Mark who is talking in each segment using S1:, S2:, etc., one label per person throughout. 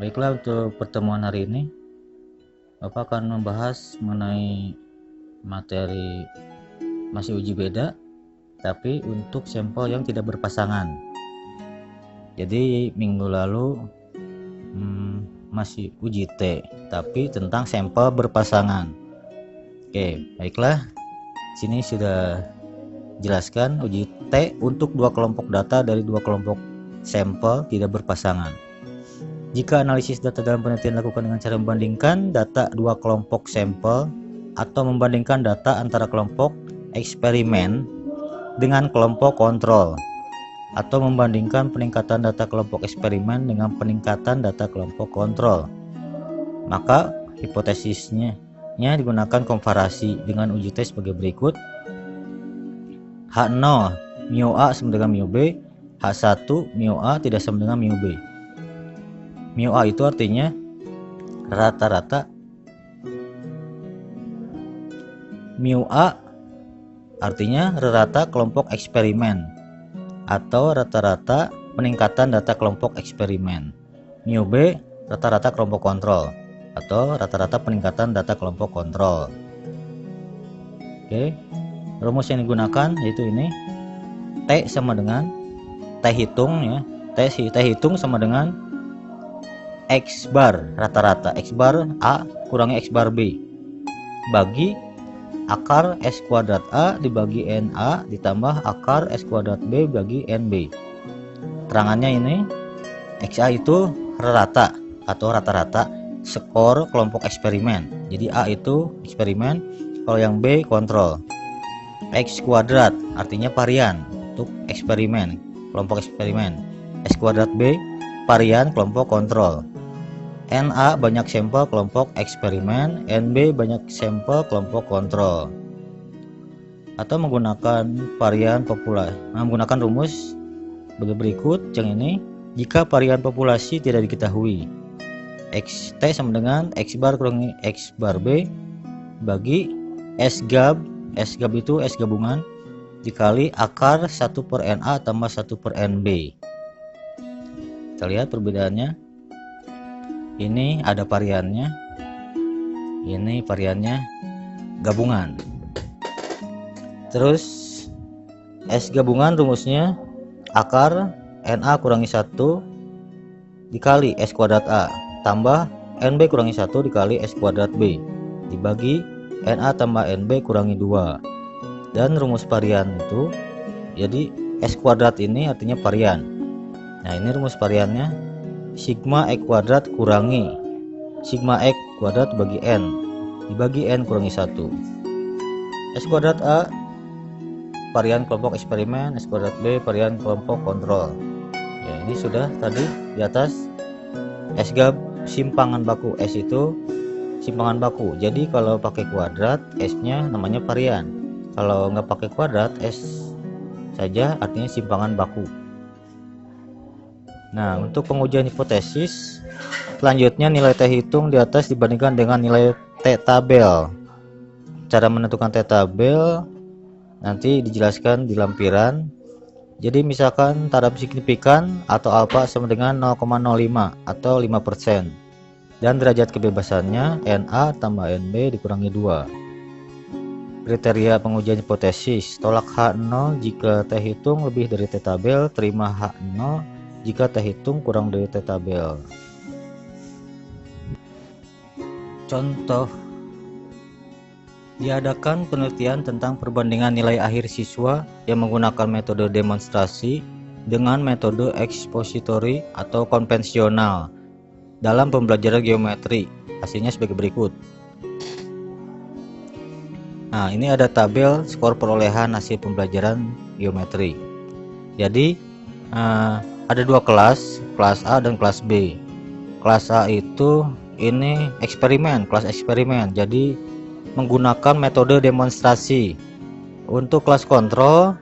S1: Baiklah, untuk pertemuan hari ini Bapak akan membahas mengenai materi masih uji beda, tapi untuk sampel yang tidak berpasangan. Jadi minggu lalu masih uji T, tapi tentang sampel berpasangan. Oke, baiklah. Sini sudah jelaskan uji T untuk dua kelompok data dari dua kelompok sampel tidak berpasangan. Jika analisis data dalam penelitian dilakukan dengan cara membandingkan data dua kelompok sampel atau membandingkan data antara kelompok eksperimen dengan kelompok kontrol, atau membandingkan peningkatan data kelompok eksperimen dengan peningkatan data kelompok kontrol, maka hipotesisnya digunakan komparasi dengan uji tes sebagai berikut. H0 mu A sama dengan mu B, H1 mu A tidak sama dengan mu B. Mu A itu artinya rata-rata, mu A artinya rata kelompok eksperimen atau rata-rata peningkatan data kelompok eksperimen. Mu B rata-rata kelompok kontrol atau rata-rata peningkatan data kelompok kontrol. Oke, rumus yang digunakan yaitu ini. T sama dengan T hitung ya. T hitung sama dengan X bar rata-rata, X bar A kurangi X bar B bagi akar S kuadrat A dibagi NA ditambah akar S kuadrat B bagi NB. Terangannya ini, XA itu rata atau rata-rata skor kelompok eksperimen. Jadi A itu eksperimen, kalau yang B kontrol. X kuadrat artinya varian untuk eksperimen, kelompok eksperimen. S kuadrat B varian kelompok kontrol. NA banyak sampel kelompok eksperimen, NB banyak sampel kelompok kontrol. Atau menggunakan varian populasi, menggunakan rumus sebagai berikut. Yang ini, jika varian populasi tidak diketahui, XT sama dengan X bar kurangi X bar B bagi S gab itu S gabungan dikali akar 1 per NA tambah 1 per NB. Kita lihat perbedaannya. Ini ada variannya, ini variannya gabungan. Terus S gabungan rumusnya akar NA kurangi 1 dikali S kuadrat A tambah NB kurangi 1 dikali S kuadrat B dibagi NA tambah NB kurangi 2. Dan rumus varian itu, jadi S kuadrat ini artinya varian. Nah, ini rumus variannya, sigma X kuadrat kurangi sigma X kuadrat bagi N dibagi N kurangi 1. S kuadrat A varian kelompok eksperimen, S kuadrat B varian kelompok kontrol. Ya, ini sudah tadi di atas. S gab simpangan baku, S itu simpangan baku. Jadi kalau pakai kuadrat, S nya namanya varian. Kalau nggak pakai kuadrat, S saja artinya simpangan baku. Nah, untuk pengujian hipotesis selanjutnya, nilai T hitung di atas dibandingkan dengan nilai T tabel. Cara menentukan T tabel nanti dijelaskan di lampiran. Jadi misalkan taraf signifikan atau alfa sama dengan 0,05 atau 5%, dan derajat kebebasannya NA tambah NB dikurangi 2. Kriteria pengujian hipotesis, tolak H0 jika T hitung lebih dari T tabel, terima H0 jika T hitung kurang dari T tabel. Contoh, diadakan penelitian tentang perbandingan nilai akhir siswa yang menggunakan metode demonstrasi dengan metode ekspositori atau konvensional dalam pembelajaran geometri. Hasilnya sebagai berikut. Nah, ini ada tabel skor perolehan hasil pembelajaran geometri. Jadi ada dua kelas A dan kelas B. Kelas A itu ini eksperimen, kelas eksperimen. Jadi menggunakan metode demonstrasi. Untuk kelas kontrol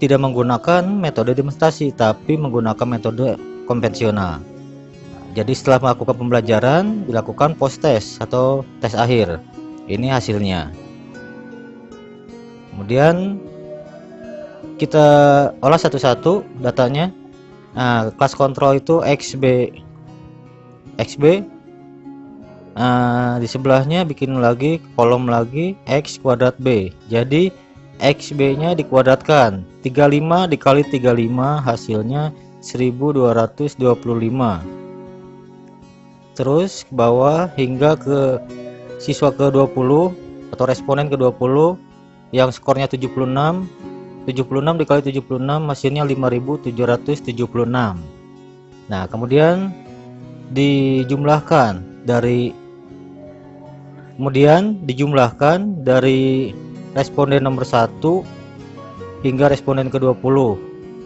S1: tidak menggunakan metode demonstrasi, tapi menggunakan metode konvensional. Jadi setelah melakukan pembelajaran dilakukan post test atau tes akhir. Ini hasilnya. Kemudian kita olah satu-satu datanya. Nah, kelas kontrol itu XB XB. Di sebelahnya bikin lagi kolom lagi X kuadrat B. Jadi XB nya dikuadratkan, 35 dikali 35 hasilnya 1225. Terus ke bawah hingga ke siswa ke-20 atau responden ke-20 yang skornya 76. 76 dikali 76 hasilnya 5776. Nah, kemudian dijumlahkan dari responden nomor 1 hingga responden ke-20.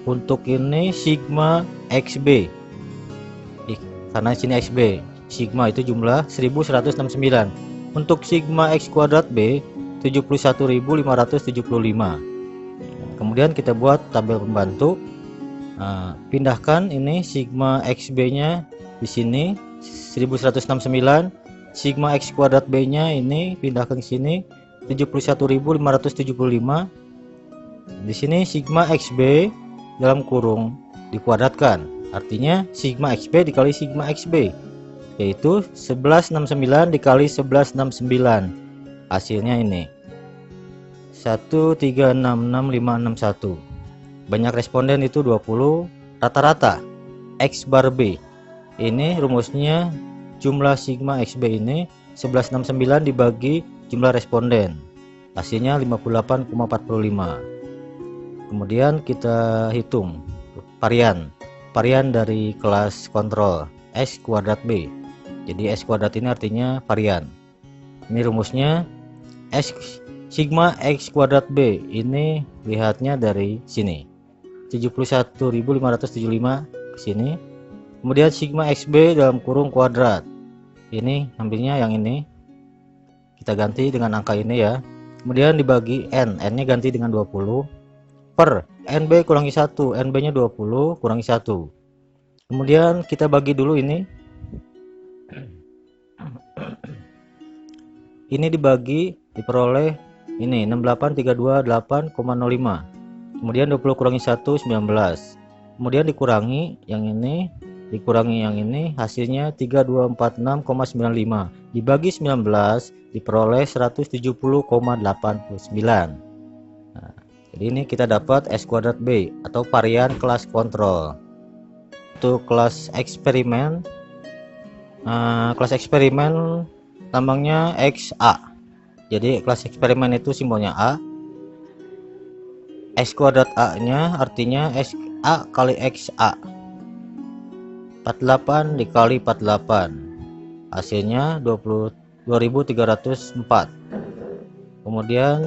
S1: Untuk ini sigma XB. Karena sini XB, sigma itu jumlah 1169. Untuk sigma X kuadrat B 71.575. Kemudian kita buat tabel pembantu. Pindahkan ini sigma XB nya di sini 1169. Sigma X kuadrat B nya ini pindahkan ke sini 71.575. Di sini sigma XB dalam kurung dikuadratkan, artinya sigma XB dikali sigma XB, yaitu 1169 dikali 1169, hasilnya ini 1366561. Banyak responden itu 20. Rata-rata X bar B ini rumusnya jumlah sigma XB ini 1169 dibagi jumlah responden, hasilnya 58,45. Kemudian kita hitung varian dari kelas kontrol S kuadrat B. Jadi S kuadrat ini artinya varian. Ini rumusnya sigma X kuadrat B ini lihatnya dari sini 71.575 ke sini. Kemudian sigma XB dalam kurung kuadrat ini ambilnya yang ini, kita ganti dengan angka ini ya. Kemudian dibagi N nya ganti dengan 20 per NB kurangi 1, NB nya 20 kurangi 1. Kemudian kita bagi dulu ini diperoleh ini 68328,05. Kemudian 20 kurangi 1 19. Kemudian dikurangi yang ini hasilnya 3246,95 dibagi 19 diperoleh 170,89. Nah, jadi ini kita dapat S kuadrat B atau varian kelas kontrol. Untuk kelas eksperimen lambangnya XA. Jadi kelas eksperimen itu simbolnya A. S kuadrat A nya artinya SA kali XA, 48 dikali 48 hasilnya 2304. Kemudian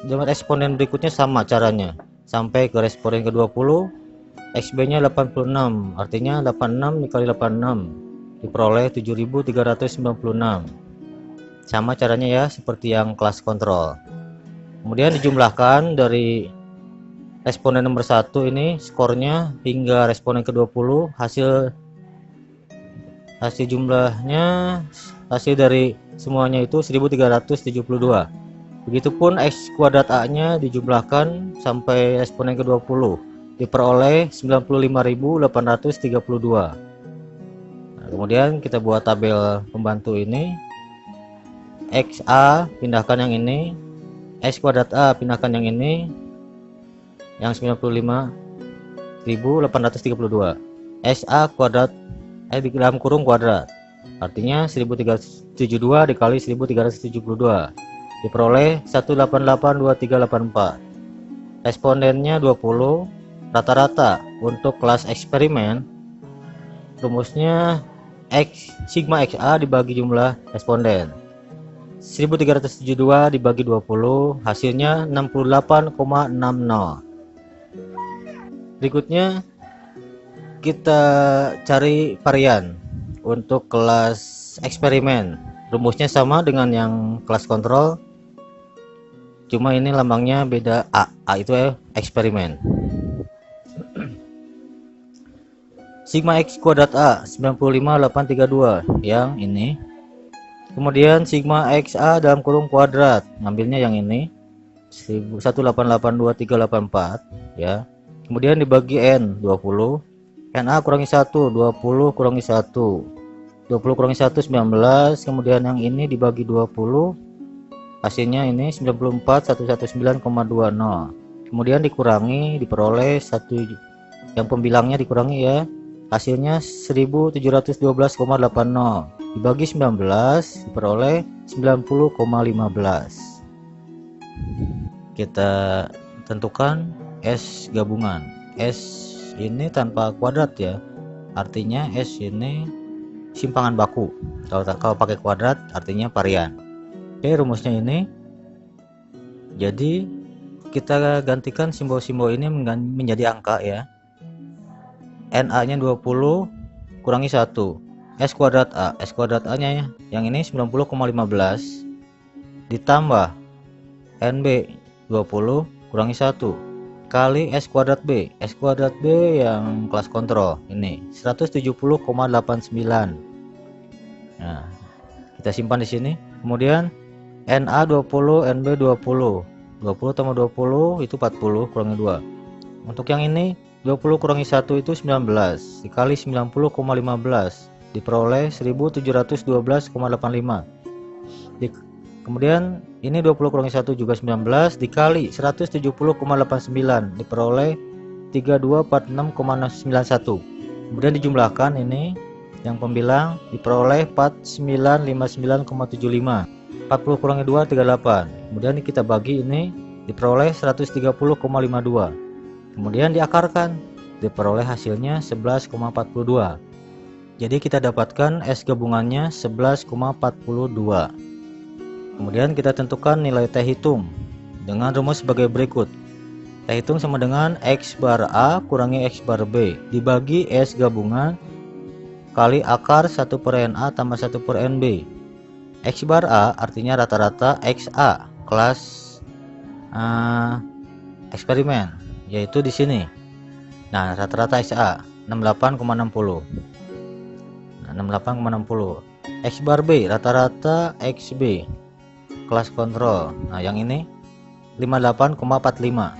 S1: dengan responden berikutnya sama caranya sampai ke responden ke-20. XB nya 86, artinya 86 dikali 86 diperoleh 7396. Sama caranya ya seperti yang kelas kontrol. Kemudian dijumlahkan dari responden nomor 1 ini skornya hingga responden ke-20, hasil dari semuanya itu 1372. Begitupun X kuadrat A nya dijumlahkan sampai responden ke-20 diperoleh 95.832. Nah, kemudian kita buat tabel pembantu ini. XA pindahkan yang ini, X kuadrat A pindahkan yang ini, yang 95.832. SA kuadrat di dalam kurung kuadrat, artinya 1372 dikali 1372 diperoleh 1882384. Respondennya 20. Rata-rata untuk kelas eksperimen rumusnya sigma XA dibagi jumlah responden, 1372 dibagi 20 hasilnya 68,60. Berikutnya kita cari varian untuk kelas eksperimen. Rumusnya sama dengan yang kelas kontrol, cuma ini lambangnya beda. A itu eksperimen. Sigma X kuadrat A 95832 yang ini. Kemudian sigma XA dalam kurung kuadrat, ngambilnya yang ini 1882384 ya. Kemudian dibagi N 20, NA kurangi 1, 20 kurangi 1, 20 kurangi 1 19, kemudian yang ini dibagi 20, hasilnya ini 94 119,20, kemudian dikurangi, diperoleh satu yang pembilangnya dikurangi ya, hasilnya 1712,80, dibagi 19 diperoleh 90,15. Kita tentukan S gabungan. S ini tanpa kuadrat ya, artinya S ini simpangan baku. Kalau pakai kuadrat artinya varian. Oke, rumusnya ini. Jadi kita gantikan simbol-simbol ini menjadi angka ya. NA nya 20 kurangi 1, S kuadrat A. S kuadrat A nya ya, yang ini 90,15 ditambah NB 20 kurangi 1 kali S kuadrat B. S kuadrat B yang kelas kontrol ini 170,89. Nah, kita simpan di sini. Kemudian NA 20, NB 20. 20 tambah 20 itu 40 kurangi 2. Untuk yang ini 20 kurangi 1 itu 19 dikali 90,15 diperoleh 1712,85. Kemudian ini 20 kurangi 1 juga 19 dikali 170,89 diperoleh 3246,91. Kemudian dijumlahkan ini yang pembilang diperoleh 4959,75. 40 kurangi 2 38. Kemudian kita bagi ini diperoleh 130,52. Kemudian diakarkan, diperoleh hasilnya 11,42. Jadi kita dapatkan S gabungannya 11,42. Kemudian kita tentukan nilai T hitung dengan rumus sebagai berikut. T hitung sama dengan X bar A kurangi X bar B dibagi S gabungan kali akar 1 per NA tambah 1 per NB. X bar A artinya rata-rata XA kelas eksperimen, yaitu di sini. Nah, rata-rata XA 68,60. Nah, 68,60. X bar B rata-rata XB kelas kontrol. Nah, yang ini 58,45.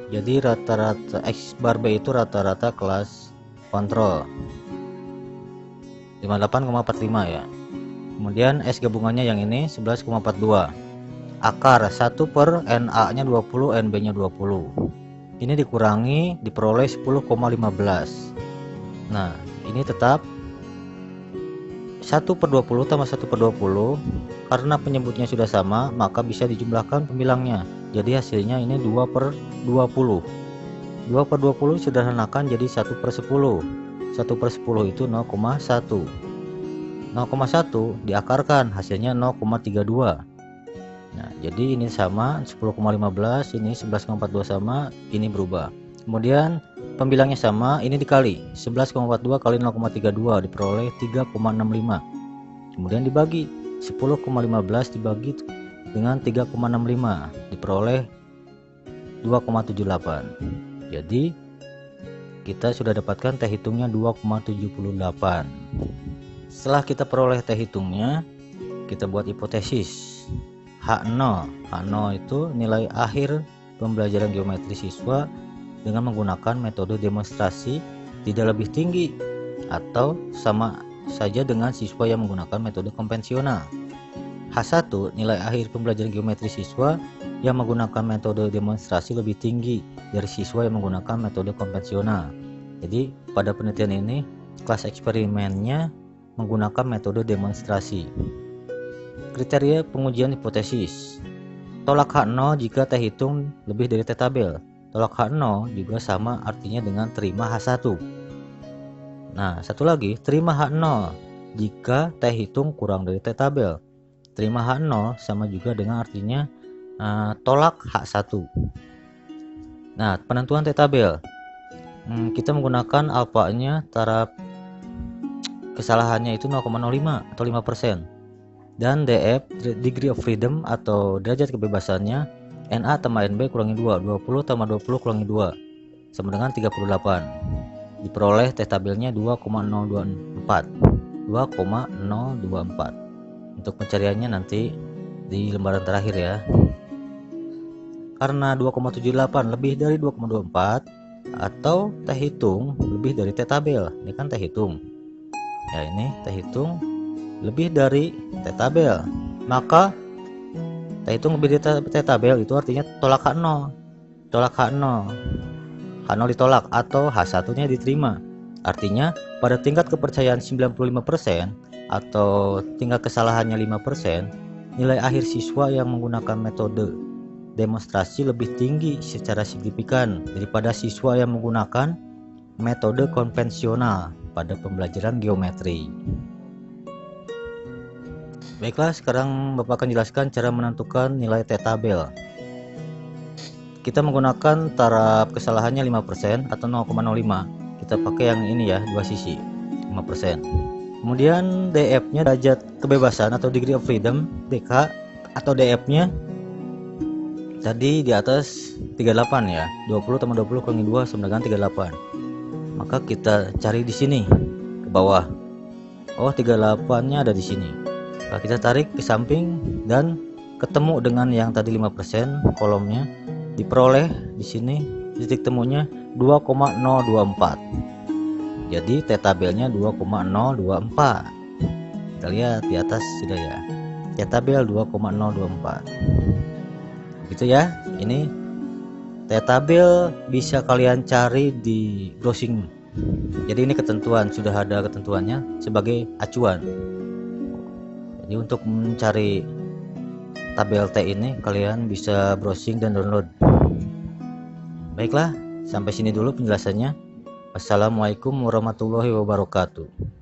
S1: Jadi rata-rata X bar B itu rata-rata kelas kontrol 58,45 ya. Kemudian S gabungannya yang ini 11,42. Akar 1 per NA nya 20, NB nya 20. Ini dikurangi diperoleh 10,15. Nah, ini tetap 1 per 20 tambah 1 per 20. Karena penyebutnya sudah sama, maka bisa dijumlahkan pembilangnya. Jadi hasilnya ini 2 per 20. 2 per 20 sederhanakan jadi 1 per 10. 1 per 10 itu 0,1. 0,1 diakarkan hasilnya 0,32. Nah, jadi ini sama 10,15, ini 11,42 sama, ini berubah. Kemudian pembilangnya sama, ini dikali 11,42 kali 0,32 diperoleh 3,65. Kemudian dibagi 10,15 dibagi dengan 3,65 diperoleh 2,78. Jadi kita sudah dapatkan T hitungnya 2,78. Setelah kita peroleh T hitungnya, kita buat hipotesis. H0 itu nilai akhir pembelajaran geometri siswa dengan menggunakan metode demonstrasi tidak lebih tinggi atau sama saja dengan siswa yang menggunakan metode konvensional. H1 nilai akhir pembelajaran geometri siswa yang menggunakan metode demonstrasi lebih tinggi dari siswa yang menggunakan metode konvensional. Jadi pada penelitian ini kelas eksperimennya menggunakan metode demonstrasi. Kriteria pengujian hipotesis. Tolak H0 jika T hitung lebih dari T tabel. Tolak H0 juga sama artinya dengan terima H1. Nah, satu lagi, terima H0 jika T hitung kurang dari T tabel. Terima H0 sama juga dengan artinya tolak H1. Nah, penentuan T tabel. Kita menggunakan alfanya taraf kesalahannya itu 0,05 atau 5%. Dan DF degree of freedom atau derajat kebebasannya NA tambah NB kurangi 2, 20 tambah 20 kurangi 2 sama dengan 38. Diperoleh T tabelnya 2,024. Untuk pencariannya nanti di lembaran terakhir ya. Karena 2,78 lebih dari 2,24 atau T hitung lebih lebih dari T tabel. Ini kan T hitung. Ya, ini T hitung lebih dari T tabel. Maka T hitung lebih dari T tabel itu artinya tolak H0. Tolak H0. H0 ditolak atau H1 nya diterima. Artinya pada tingkat kepercayaan 95% atau tingkat kesalahannya 5%, nilai akhir siswa yang menggunakan metode demonstrasi lebih tinggi secara signifikan daripada siswa yang menggunakan metode konvensional pada pembelajaran geometri. Baiklah, sekarang Bapak akan jelaskan cara menentukan nilai T tabel. Kita menggunakan taraf kesalahannya 5% atau 0,05. Kita pakai yang ini ya, dua sisi 5%. Kemudian DF-nya derajat kebebasan atau degree of freedom, DK atau DF-nya tadi di atas 38 ya. 20 tambah 20 kurangi 2 sama dengan 38. Maka kita cari di sini ke bawah. Oh, 38-nya ada di sini. Nah, kita tarik ke samping dan ketemu dengan yang tadi 5% kolomnya. Diperoleh di sini titik temunya 2,024. Jadi T tabelnya 2,024. Kita lihat di atas sudah ya. T tabel 2,024. Gitu ya. Ini T tabel bisa kalian cari di browsing. Jadi ini ketentuan, sudah ada ketentuannya sebagai acuan. Jadi untuk mencari tabel T ini kalian bisa browsing dan download. Baiklah, sampai sini dulu penjelasannya. Wassalamualaikum warahmatullahi wabarakatuh.